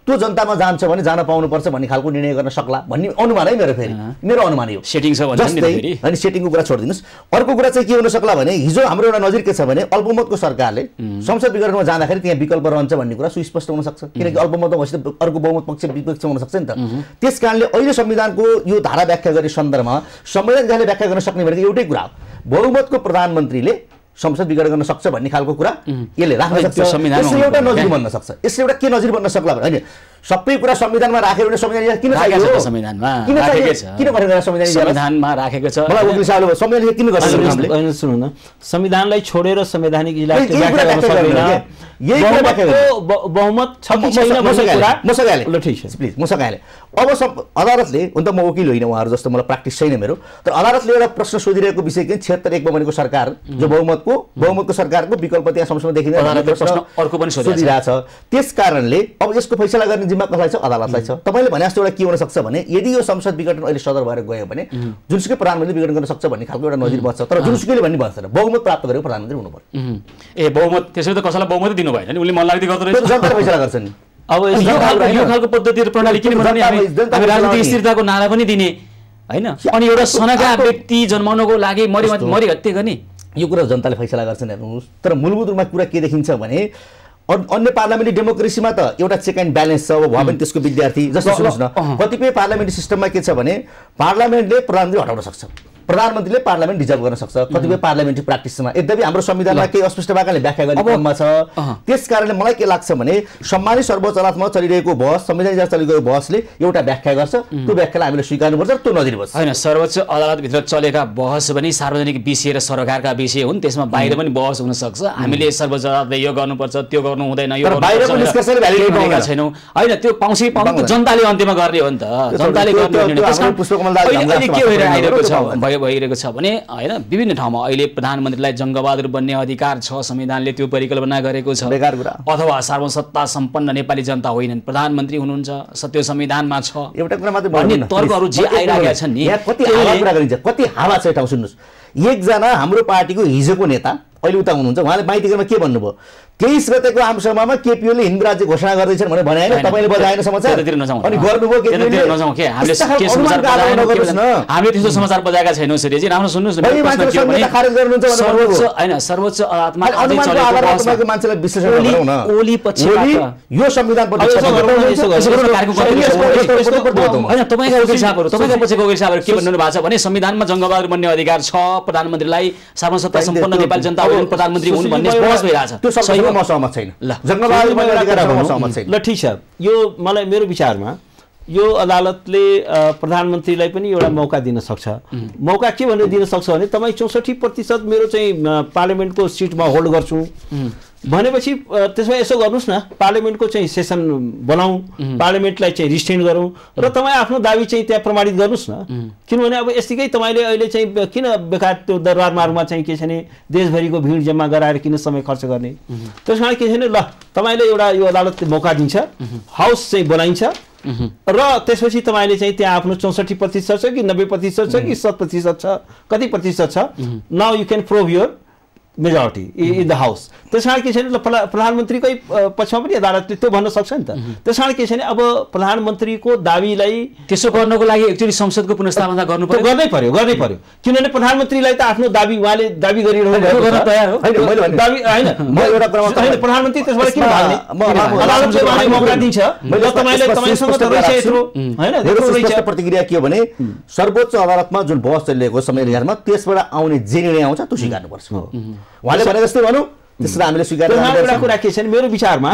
[SPEAKER 2] त्यो जनतामा जान्छ भने जान पाउनुपर्छ भन्ने खालको निर्णय गर्न सक्ला भन्ने अनुमान है मेरो। फेरि मेरो अनुमान यो
[SPEAKER 1] सेटिङ छ भन्छ नि फेरि।
[SPEAKER 2] अनि सेटिङको कुरा छोडिदिनुस्। अर्को कुरा चाहिँ के हुन सक्ला भने हिजो हाम्रो एउटा नजिर के छ भने अल्पमतको सरकारले संसद विघटनमा जाँदाखेरि त्यहाँ विकल्प रहन्छ भन्ने कुरा सुस्पष्ट हुन सक्छ, किनकि अल्पमत भएपछि अर्को बहुमत पक्ष विपक्ष हुन सक्छ नि त। त्यसकारणले अहिले संविधानको यो धारा व्याख्या गर्ने सन्दर्भमा संवैधानिक व्याख्या गर्न सक्ने भनेको एउटै कुरा हो, बहुमतको प्रधानमन्त्रीले संसद विघटन गर्न सक्छ भन्ने खालको कुरा यसले राख्न सक्छ।
[SPEAKER 1] संविधानमा
[SPEAKER 2] यसले एउटा नजिर बन्न सक्छ, यसले एउटा के नजिर बन्न सक्ला भने हैन सबै कुरा संविधानमा राखेर भने संविधान किन चाहियो?
[SPEAKER 1] संविधानमा
[SPEAKER 2] किन
[SPEAKER 1] राखेको
[SPEAKER 2] चाहियो? किन भनेर
[SPEAKER 1] संविधानमा राखेको छ?
[SPEAKER 2] मलाई वकिल साहबले संविधान किन गर्छ हामीले?
[SPEAKER 3] हैन सुन्नु न, संविधानलाई छोडेर संवैधानिक इजलासले
[SPEAKER 2] यही कुरा
[SPEAKER 3] व्याख्या गर्न सक्दैन।
[SPEAKER 2] यही कुरा व्याख्या
[SPEAKER 3] बहुमतको बहुमत छ कि छैन भन्ने कुरा
[SPEAKER 2] मसगाले
[SPEAKER 3] ल ठीक छ
[SPEAKER 2] प्लिज मसगाले अब अदालतले हुन त म वकिल होइन उहाँहरू जस्तो मलाई प्र्याक्टिस छैन मेरो, तर अदालतले एउटा प्रश्न सोधिरहेको विषय के 76 बनेको सरकार जो बहुमतको सरकारको विकल्प त्यहाँ संसदमा देखिँदैन,
[SPEAKER 1] प्रश्न अर्को पनि
[SPEAKER 2] सोधिरहेछ। त्यस कारणले अब यसको फैसला गर्ने जिम्मा कसलाई छ? अदालतलाई छ। तपाईले भने जस्तो एउटा के हुन सक्छ भने यदि यो संसद विघटन अहिले सदर भएर गयो भने जुनसुकै प्रधानमन्त्री विघटन गर्न सक्छ भन्ने खालको एउटा नजिर बच्छ, तर जुनसुकैले भन्ने भन्छ बहुमत प्राप्त गरेको प्रधानमन्त्री हुनु पर्यो।
[SPEAKER 1] ए बहुमत त्यसैले त कसैलाई बहुमत दिनु भएन नि, उले मन लाग्दै गर्दो रहेछ।
[SPEAKER 2] जनताले फैसला गर्छ नि।
[SPEAKER 3] अब
[SPEAKER 1] यो खालको पद्धति र प्रणाली किन बनाउने? हामी राजनीतिक स्थिरताको नारा पनि दिने हैन, अनि एउटा सनका व्यक्ति जन्माउनको लागि मरि हत्या गर्ने
[SPEAKER 2] यो कुरा जनताले फैसला गर्छन् हेर्नुहोस्। तर मूलभूत रूपमा कुरा के देखिन्छ भने अन्य पार्लियामेन्ट्री डेमोक्रेसीमा त एउटा चेक एन्ड ब्यालेन्स छ। अब पनि त्यसको विद्यार्थी जस्तो सुन्नुहोस् न, कतिपय पार्लियामेन्ट्री सिस्टममा के छ भने पार्लियामेन्टले प्रधानमन्त्री हटाउन सक्छ, प्रधानमन्त्रीले पार्लियामेन्ट डिजर्भ गर्न सक्छ कतिपय पार्लियामेन्ट्री प्र्याक्टिसमा। यद्यपि हाम्रो संविधानमा केही अस्पष्ट भागले व्याख्या गर्ने क्रममा छ। त्यसकारणले मलाई के लाग्छ भने सम्मानित सर्वोच्च अदालतमा चलिरहेको बहस, संविधान इजलास चलिरहेको बहसले एउटा व्याख्या गर्छ, त्यो व्याख्यालाई हामीले स्वीकार्नुपर्छ, त्यो नजिर बस्छ।
[SPEAKER 1] हैन, सर्वोच्च अदालतभित्र चलेका बहस पनि सार्वजनिक विषय र सरकारका विषय हुन्, त्यसमा बाहिर पनि बहस हुन सक्छ। हामीले सर्वोच्च अदालतले यो गर्नुपर्छ, त्यो गर्नु हुँदैन, यो
[SPEAKER 2] बाहिरको निष्कर्षले भ्यालिडेट
[SPEAKER 1] गरेका छैनौँ हैन, त्यो पाउँछ जनताले अन्त्यमा गर्ने हो नि त, जनताले गर्ने। अहिले के भइरहेको छ भने हैन, विभिन्न ठाउँमा अहिले प्रधानमन्त्रीलाई जङ्गबहादुर बन्ने अधिकार छ, संविधानले त्यो परिकल्पना गरेको छ। अथवा सार्वसत्ता सम्पन्न नेपाली जनता होइनन्, प्रधानमन्त्री हुनुहुन्छ, सत्य संविधानमा छ।
[SPEAKER 2] एउटा कुरा मात्रै
[SPEAKER 1] भन्ने तर्कहरू जे आइरहेका छन् नि,
[SPEAKER 2] कति हावा कुरा गरिन्छ, कति हावा छ ठाउँ। सुन्नुहोस्, एकजना हाम्रो पार्टीको हिजोको नेता अहिले उता हुनुहुन्छ, उहाँले माइतीमा के भन्नुभयो? 23 गतेको आमसभामा केपीओले हिन्द राज्य घोषणा गर्दैछन् भने भने हैन, तपाईले बजाएन समाचार अनि गर्नुभयो केपीओले
[SPEAKER 1] नजाउँ के हामीले के समाचार बजाएन, हामीले त्यस्तो समाचार बजाएका छैनौँ। श्रीजी राम्रो सुन्नुस् न, सर्वोच्च अदालतमा अझै चलेको बहसमा
[SPEAKER 2] मान्छेलाई विश्लेषण गरौँ न।
[SPEAKER 1] ओली पक्षबाट
[SPEAKER 2] यो संविधान पछि
[SPEAKER 1] हैन, तपाईका वकिल साहबहरु, तपाईका पछिको वकिल साहबहरु के भन्नु भएको छ भने संविधानमा जङ्गबहादुर बन्ने अधिकार छ, प्रधानमन्त्रीलाई सार्वसत्ता सम्पन्न नेपाली जनता प्रधानमन्त्री हुन् भन्ने बहस भइरहेछ।
[SPEAKER 2] त्यो सबै म सहमत छैन, जङ्गबहादुर बन्ने अधिकार म सहमत छैन।
[SPEAKER 3] ल ठीक छ, यो मलाई मेरो विचारमा यो अदालतले प्रधानमन्त्रीलाई पनि एउटा मौका दिन सक्छ। मौका के भनेर दिन सक्छ भने तपाईँ 64% मेरो चाहिँ पार्लियामेन्टको सिटमा होल्ड गर्छु भनेपछि त्यसमा यसो गर्नुहोस् न, पार्लियामेन्टको चाहिँ सेसन बनाऊ, पार्लियामेन्टलाई चाहिँ रिस्टेन गरौँ र तपाईँ आफ्नो दाबी चाहिँ त्यहाँ प्रमाणित गर्नुहोस् न। किनभने अब यतिकै तपाईँले अहिले चाहिँ किन बेकार त्यो दरबार मार्गमा चाहिँ के छैन देशभरिको भिड जम्मा गराएर किन समय खर्च गर्ने? त्यस कारण के छैन, ल तपाईँले एउटा यो अदालतले मौका दिन्छ, हाउस चाहिँ बनाइन्छ र त्यसपछि तपाईँले चाहिँ त्यहाँ आफ्नो 64% छ कि 90% छ कि 100% छ, कति प्रतिशत छ, now you can prove your majority in the house. त्यस कारण के छैन, प्रधानमन्त्रीकै पक्षमा पनि अदालतले त्यो भन्न सक्छ नि त। त्यस कारण के छैन, अब प्रधानमन्त्रीको दाबीलाई
[SPEAKER 1] त्यसो गर्नको लागि एक्चुअली संसदको पुनर्स्थापना गर्नु
[SPEAKER 3] गर्नै पर्यो किनभने प्रधानमन्त्रीलाई त आफ्नो दाबी उहाँले दाबी गरिरहनु भएको गर्न तयार हो। दाबी हैन, म एउटा प्रधानमन्त्री त्यसबाट किन भाग्ने? अदालतले उहाँलाई मौका दिन्छ, तपाईले तपाईसँग त रहेछ यत्रो हैन।
[SPEAKER 2] त्यसको प्रतिक्रिया के हो भने सर्वोच्च अदालतमा जुन बहस चलिरहेको संविधानमा त्यसबाट आउने जे निर्णय आउँछ त्यो स्वीकार्नुपर्छ। उहाँले भने जस्तै भनौँ त्यसलाई हामीले स्वीकार
[SPEAKER 3] एउटा कुरा के छ मेरो विचारमा,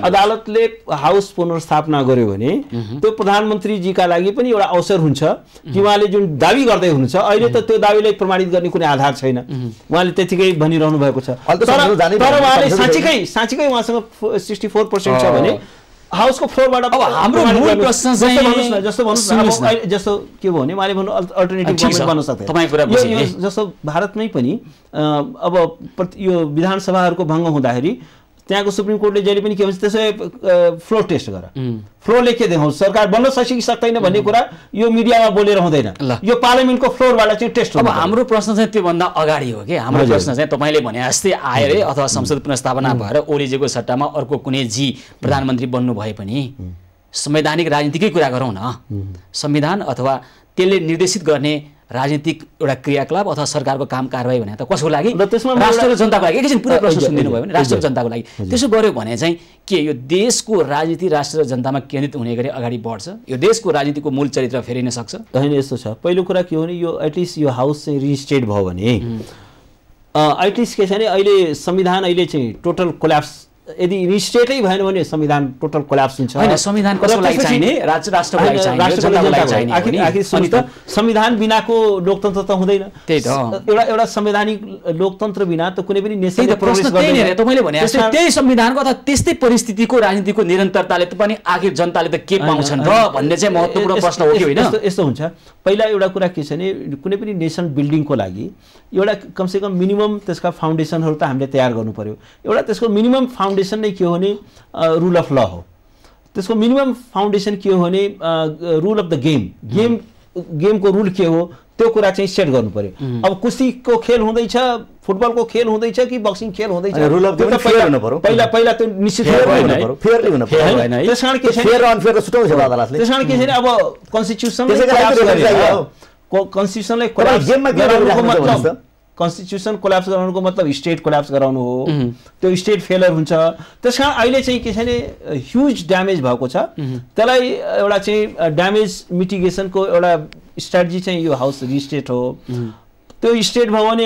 [SPEAKER 3] अदालतले हाउस पुनर्स्थापना गर्यो भने त्यो प्रधानमन्त्रीजीका लागि पनि एउटा अवसर हुन्छ कि उहाँले जुन दाबी गर्दै हुनुहुन्छ अहिले त त्यो दाबीलाई प्रमाणित गर्ने कुनै आधार छैन, उहाँले त्यतिकै भनिरहनु भएको छ। तर उहाँले साँच्चै उहाँसँग 64% छ भने हाउसको फ्लोरबाट
[SPEAKER 1] अब हाम्रो मूल प्रश्न चाहिँ
[SPEAKER 3] जस्तो भन्नुस् न, जस्तो के भयो भने उहाँले भन्नु अल्टरनेटिभ गभर्नमेन्ट बन्न सक्छ।
[SPEAKER 1] तपाईको कुरा बुझेँ,
[SPEAKER 3] जस्तो भारतमै पनि अब यो विधानसभाहरूको भङ्ग हुँदाखेरि त्यहाँको सुप्रिम कोर्टले जहिले पनि के भन्छ त्यसै फ्लोर टेस्ट गर, फ्लोरले के देखाउँछ सरकार बन्न सक्छ कि सक्दैन भन्ने कुरा यो मिडियामा बोलेर हुँदैन, यो पार्लियामेन्टको फ्लोरबाट चाहिँ टेस्ट।
[SPEAKER 1] अब हाम्रो प्रश्न चाहिँ त्योभन्दा अगाडि हो कि हाम्रो प्रश्न चाहिँ तपाईँले भने जस्तै आएर अथवा संसद पुनर्स्थापना भएर ओलीजीको सट्टामा अर्को कुनै जी प्रधानमन्त्री बन्नु भए पनि संवैधानिक राजनीतिकै कुरा गरौँ न, संविधान अथवा त्यसले निर्देशित गर्ने राजनीतिक एउटा क्रियाकलाप अथवा सरकारको काम कारबाही भने त कसको लागि
[SPEAKER 3] र त्यसमा
[SPEAKER 1] राष्ट्र र जनताको लागि एकैछिन पुरै प्रश्न सुनिदिनु भयो भने राष्ट्र र जनताको लागि त्यसो गर्यो भने चाहिँ के यो देशको राजनीति राष्ट्र र जनतामा केन्द्रित हुने गरी अगाडि बढ्छ यो देशको राजनीतिको मूल चरित्र फेरिन सक्छ
[SPEAKER 3] होइन यस्तो छ पहिलो कुरा के हो भने यो एटलिस्ट यो हाउस चाहिँ रिस्टेट भयो भने एटलिस्ट के छ भने अहिले संविधान अहिले चाहिँ टोटल कोल्याप्स यदि रिस्टेटै भएन भने संविधान टोटल कोल्याप्स हुन्छ
[SPEAKER 1] हैन संविधान कसको लागि चाहिने राष्ट्रको लागि चाहिने जनताको लागि चाहिने
[SPEAKER 3] आखिर सुनि त संविधान बिनाको लोकतन्त्र त हुँदैन
[SPEAKER 1] त्यही त
[SPEAKER 3] एउटा संवैधानिक लोकतन्त्र बिना त कुनै पनि नेसनले
[SPEAKER 1] प्रोग्रेस गर्दैन तपाईले भने जस्तै त्यही संविधानको अथवा त्यस्तै परिस्थितिको राजनीतिको निरन्तरताले त पनि आखिर जनताले त के पाउँछन् र भन्ने चाहिँ महत्त्वपूर्ण प्रश्न हो कि होइन
[SPEAKER 3] यस्तो हुन्छ पहिला एउटा कुरा के छ भने कुनै पनि नेसन बिल्डिङको लागि एउटा कमसेकम मिनिमम त्यसका फाउन्डेसनहरू त हामीले तयार गर्नु पर्यो एउटा त्यसको मिनिमम फाउन्डेसन नै के हो भने रुल अफ ल हो त्यसको मिनिमम फाउन्डेसन के हो भने रुल अफ द गेमको रुल के हो त्यो कुरा चाहिँ सेट गर्नु पर्यो अब कुस्तीको खेल हुँदैछ फुटबलको खेल हुँदैछ कि बक्सिङ खेल हुँदैछ
[SPEAKER 2] रुल अफ गेम फेयर हुनु पर्यो
[SPEAKER 3] पहिला त्यो निश्चित
[SPEAKER 2] फेयरली हुनु पर्यो
[SPEAKER 3] त्यसकारण के छ
[SPEAKER 2] फेयर अनफेयर सुटाउँछ अदालतले
[SPEAKER 3] त्यसकारण के छ भने अब कन्स्टिट्युसनलाई कन्स्टिट्युसन कोल्याप्स गराउनुको मतलब स्टेट कोल्याप्स गराउनु हो त्यो स्टेट फेलर हुन्छ त्यसकारण अहिले चाहिँ के छ भने ह्युज ड्यामेज भएको छ त्यसलाई एउटा चाहिँ ड्यामेज मिटिगेसनको एउटा स्ट्राटेजी चाहिँ यो हाउस रिस्टेट हो त्यो स्टेट भयो भने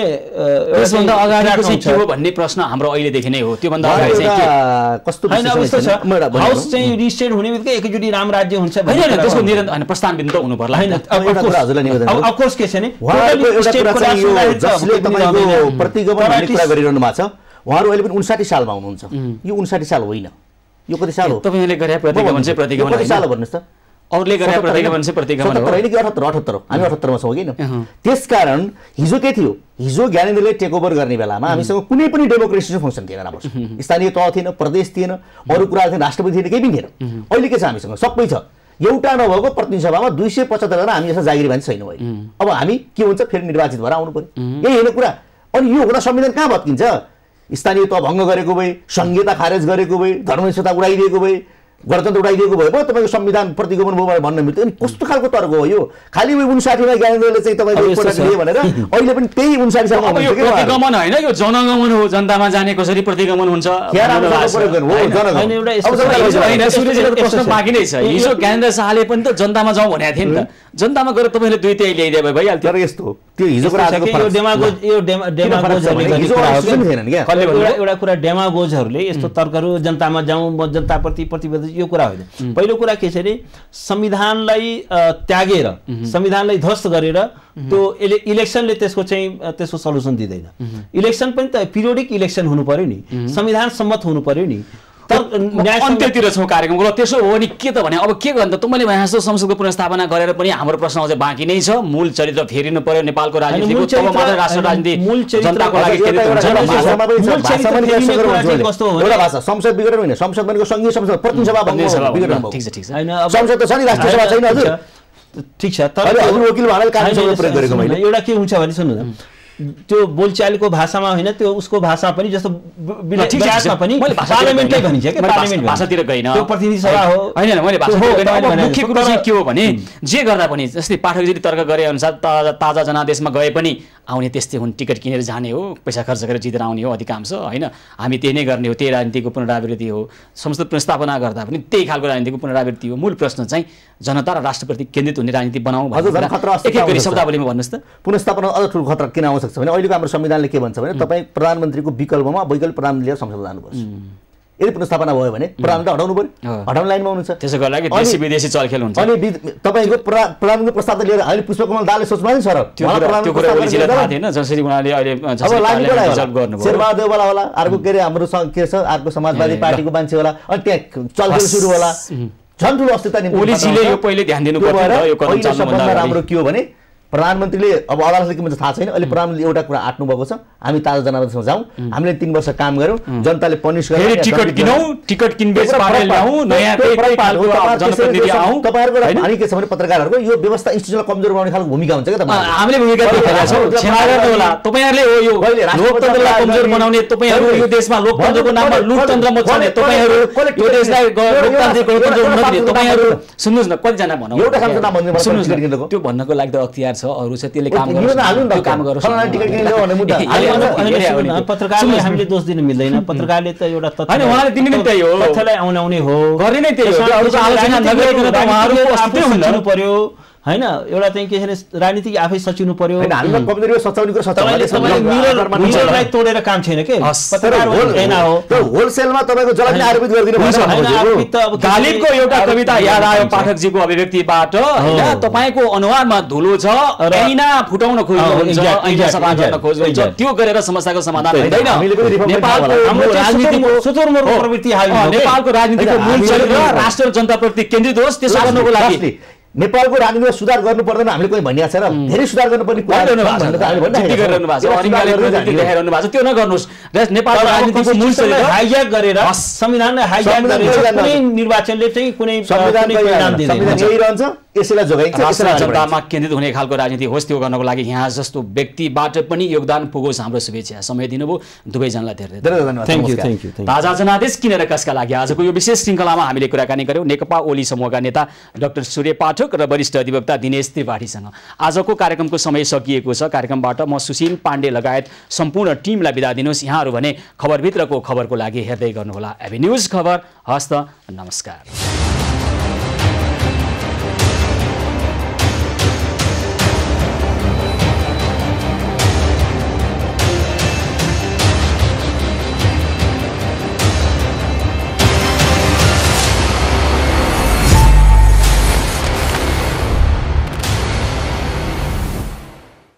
[SPEAKER 1] त्यसभन्दा अगाडिको चाहिँ के हो भन्ने प्रश्न हाम्रो अहिलेदेखि नै हो त्योभन्दा अगाडि चाहिँ
[SPEAKER 2] कस्तो
[SPEAKER 3] हैन अब यस्तो छ हाउस चाहिँ रिस्टेट हुने बित्तिकै एकैचोटी राम राज्य हुन्छ
[SPEAKER 1] हैन त्यसको निरन्तर हैन प्रस्थान बिन्दु त हुनु पर्ला
[SPEAKER 3] हैन
[SPEAKER 2] एउटा कुरा हजुरलाई निवेदन
[SPEAKER 3] अब अफ कोर्स के छ नि
[SPEAKER 2] उहाँको एउटा कुरा चाहिँ यो जसले तपाईको प्रतिगमन भन्ने कुरा गरिरहनु भएको छ उहाँहरु अहिले पनि 59 सालमा हुनुहुन्छ यो 59 साल होइन यो कति साल हो
[SPEAKER 1] तपाईले गरे प्रतिगमन चाहिँ प्रतिगमन
[SPEAKER 2] कति साल हो भन्नुस् त
[SPEAKER 1] अरूले गरे प्रतिगमन चाहिँ प्रतिगमन हो
[SPEAKER 2] होइन कि 78 हामी 78 मा छौं किन त्यसकारण हिजो के थियो हिजो ज्ञानेन्द्रले टेक ओभर गर्ने बेलामा हामीसँग कुनै पनि डेमोक्रेसी फंक्सन थिएन राम्रो स्थानीय तह थिएन प्रदेश थिएन अरु कुरा थिएन राष्ट्रपति थिएन केही पनि थिएन अहिले के छ हामीसँग सबै छ एउटा नभएको प्रतिनिधि सभामा 275 जना हामी जस्तो जागिरी मान्छे छैन भए अब हामी के हुन्छ फेरि निर्वाचित भएर आउनु पर्यो यही हैन कुरा अनि यो हुँदा संविधान कहाँ भत्किन्छ स्थानीय तह भंग गरेको भए संहिता खारेज गरेको भए धर्मनिष्ठता उडाइदिएको भए गणतन्त्र उडाइदिएको भए तपाईको संविधान प्रतिगमन भयो भन्न मिल्थ्यो अनि कस्तो खालको तर्क हो यो खाली 59 मा ज्ञानेन्द्रले चाहिँ तपाईको एकपटक लिए भनेर अहिले पनि त्यही 59 सालमा
[SPEAKER 1] अब यो प्रतिगमन हैन यो जनगमन हो जनतामा जाने कसरी प्रतिगमन हुन्छ हैन सूर्यजीको प्रश्न बाँकी नै छ हिजो ज्ञानेन्द्र शाहले पनि त जनतामा जाउँ भनेको थिए नि त जनतामा गएर तपाईले दुई त्यही ल्याइदिए भए भइहाल्थ्यो
[SPEAKER 2] तर यस्तो त्यो हिजोको राजको
[SPEAKER 3] यो डेमागोजहरुले एउटा कुरा डेमागोजहरुले यस्तो तर्कहरु जनतामा जाउँ म जनताप्रति प्रतिबद्ध यो कुरा होइन पहिलो कुरा के छ भने संविधानलाई त्यागेर संविधानलाई ध्वस्त गरेर त्यो इलेक्सनले त्यसको सल्युसन दिदैन इलेक्सन पनि त पिरियोडिक इलेक्सन हुनु पर्यो नि संविधान सम्मत हुनु पर्यो नि
[SPEAKER 1] अन्त्यतिर छौं कार्यक्रमको ल त्यसो हो नि के त भने अब के गर्नु त मैले भने जस्तो संसदको पुनर्स्थापना गरेर पनि हाम्रो प्रश्न अझै बाँकी नै छ मूल चरित्र फेरिनु पर्यो नेपालको राजनीतिको तब मात्र राष्ट्र राजनीति जनताको लागि केन्द्रित हुन्छ
[SPEAKER 2] एउटा भाषा संसद विघटन होइन संसद भनेको संघीय संसद प्रतिनिधि सभा विघटन
[SPEAKER 1] ठीक छ
[SPEAKER 2] संसद त छ नि राष्ट्रिय सभा छैन हजुर
[SPEAKER 3] ठीक छ तर
[SPEAKER 2] हजुर वकिल भाइले कानुन सभा प्रयोग गरेको मैले
[SPEAKER 3] एउटा के हुन्छ भने सुन्नु न त्यो बोलचालको भाषामा होइन त्यो उसको भाषा पनि जस्तो विदेशमा पनि पार्लिमेन्टै भनिन्छ के पार्लिमेन्ट
[SPEAKER 1] भाषातिर गइन
[SPEAKER 3] त्यो प्रतिनिधि सभा हो
[SPEAKER 1] हैन मैले भाषातिर गइन मुख्य कुरा चाहिँ के हो भने जे गर्दा पनि जस्तै पाठकजीले तर्क गरे अनुसार ताजा जनादेशमा गए पनि आउने त्यस्तै हुन् टिकट किनेर जाने हो पैसा खर्च गरेर जितेर आउने हो अधिकांश हैन हामी त्यही नै गर्ने हो त्यही राजनीतिको पुनरावृत्ति हो संसद पुनर्स्थापना गर्दा पनि त्यही खालको राजनीतिको पुनरावृत्ति हो मूल प्रश्न चाहिँ जनता र राष्ट्रप्रति केन्द्रित हुने राजनीति बनाऊ भनेर एक गरी शब्दावलीमा भन्नुस् त
[SPEAKER 2] पुनर्स्थापना अझ ठुलो खतरा किन आउन सक्छ भने अहिलेको हाम्रो संविधानले के भन्छ भने तपाई प्रधानमन्त्रीको विकल्पमा वैकल्पिक प्रधानमन्त्री लिएर संसद जानुपर्छ यदि पुनर्स्थापना भयो भने प्रधानमन्त्री हटाउनु पर्यो हटाउन लाइनमा हुनुहुन्छ
[SPEAKER 1] त्यसैको लागि देशी विदेशी चलखेल हुन्छ
[SPEAKER 2] अनि तपाईको प्रधानमन्त्री प्रस्ताव लिएर अहिले पुष्पकमल दाले सोच्नु नि सर
[SPEAKER 1] त्यो कुरा ओलीजीलाई थाहा थिएन जसरी उहाँले अहिले रिजर्भ गर्नुभयो
[SPEAKER 2] शेरबहादुर देउवाला होला अर्को के रे हाम्रो के छ अर्को समाजवादी पार्टीको मान्छे होला अनि त्यहाँ चलखेल सुरु होला झन् ठुलो अस्तित्व निम्ति
[SPEAKER 1] ओलीजीले यो पहिले ध्यान दिनु पर्यो यो कदम चाल्नुभन्दा
[SPEAKER 2] राम्रो के हो भने प्रधानमन्त्रीले अब अदालतले के भन्छ थाहा छैन अहिले प्रधानमन्त्रीले एउटा कुरा आट्नु भएको छ हामी ताजा जनादेशमा जाउँ हामीले 3 वर्ष काम गर्यौं जनताले पनिश गरे
[SPEAKER 1] टिकट किनौं टिकट किनबेच पार्टी ल्याउँ नयाँ पालको जनप्रतिनिधि आउँ
[SPEAKER 2] तपाईहरुको भनाइ के छ भने पत्रकारहरुको यो व्यवस्था इन्स्टिट्युसनल कमजोर बनाउने खालको भूमिका हुन्छ के तपाईहरु
[SPEAKER 1] हामीले भूमिका खेलेका छौं क्षमा गर्नु होला तपाईहरुले हो यो लोकतन्त्रलाई कमजोर बनाउने तपाईहरु यो देशमा लोकतन्त्रको नाममा लुटतन्त्र मचाउने तपाईहरु यो देशलाई लोकतान्त्रिक गणतन्त्र बनाउने तपाईहरु सुन्नुस् न कति जना भनौं
[SPEAKER 2] एउटा खालको नाम भन्नु
[SPEAKER 1] सुन्नुस् त्यो भन्नको लागि त अख्तियार छ अरू छ त्यसले काम गर्छ त्यो काम गरोस्
[SPEAKER 3] पत्रकारले हामीले दोष दिन मिल्दैन पत्रकारले त एउटा
[SPEAKER 1] हैन उहाँले दिने नै त्यही हो
[SPEAKER 3] तथ्यलाई आउनाउने हो
[SPEAKER 1] गर्ने नै त्यही हो अरूको आलोचना नगरिकन त उहाँहरु आफै हुन्न
[SPEAKER 3] पर्यो हैन एउटा चाहिँ के छ राजनीति आफै सचिनु पर्यो
[SPEAKER 2] हैन हामीलाई कमजोरी सचाउनेको
[SPEAKER 3] मिररलाई तोडेर काम छैन के पत्रकार हैन हो
[SPEAKER 2] त्यो होलसेलमा तपाईको जलाउने आरोपित गरिदिनु
[SPEAKER 1] भएन गालिबको एउटा कविता याद आयो पाठकजीको अभिव्यक्तिबाट हैन तपाईको अनुहारमा धुलो छ ऐना फुटाउन खोज्नुहुन्छ ऐना सफा गर्न खोज्नुहुन्छ त्यो गरेर समस्याको समाधान हुँदैन नेपालको हाम्रो राजनीतिको सुतुर्मुर्ख प्रवृत्ति हाल्नु नेपालको राजनीतिको मूल चरित्र राष्ट्र जनताप्रति केन्द्रित होस् त्यसो गर्नको लागि
[SPEAKER 2] नेपालको राजनीतिमा सुधार गर्नु पर्दैन हामीले कोही भनिएको छैन धेरै सुधार गर्नुपर्ने कुरा
[SPEAKER 1] त्यो नगर्नुहोस् नेपालको राजनीतिको मूल चरित्र
[SPEAKER 3] हाइज्याक गरेर संविधानलाई हाइज्याक गरेर कुनै निर्वाचनले चाहिँ कुनै परिणाम
[SPEAKER 2] दिँदैन यसैलाई जोगाइन्छ
[SPEAKER 1] जनतामा केन्द्रित हुने खालको राजनीति होस् त्यो गर्नको लागि यहाँ जस्तो व्यक्तिबाट पनि योगदान पुगोस् हाम्रो शुभेच्छा समय दिनुभयो दुवैजनालाई धेरै धेरै
[SPEAKER 2] धन्यवाद
[SPEAKER 3] थ्यांक यू
[SPEAKER 1] ताजा जनादेश किनेर कसका लागि आजको यो विशेष श्रृङ्खलामा हामीले कुराकानी गर्यौं नेकपा ओली समूहका नेता डाक्टर सूर्य पाठक र वरिष्ठ अधिवक्ता दिनेश त्रिपाठीसँग आजको कार्यक्रमको समय सकिएको छ कार्यक्रमबाट म सुशील पाण्डे लगायत सम्पूर्ण टिमलाई बिदा दिनुहोस् यहाँहरू भने खबरभित्रको खबरको लागि हेर्दै गर्नुहोला एभी न्यूज खबर हस्त नमस्कार।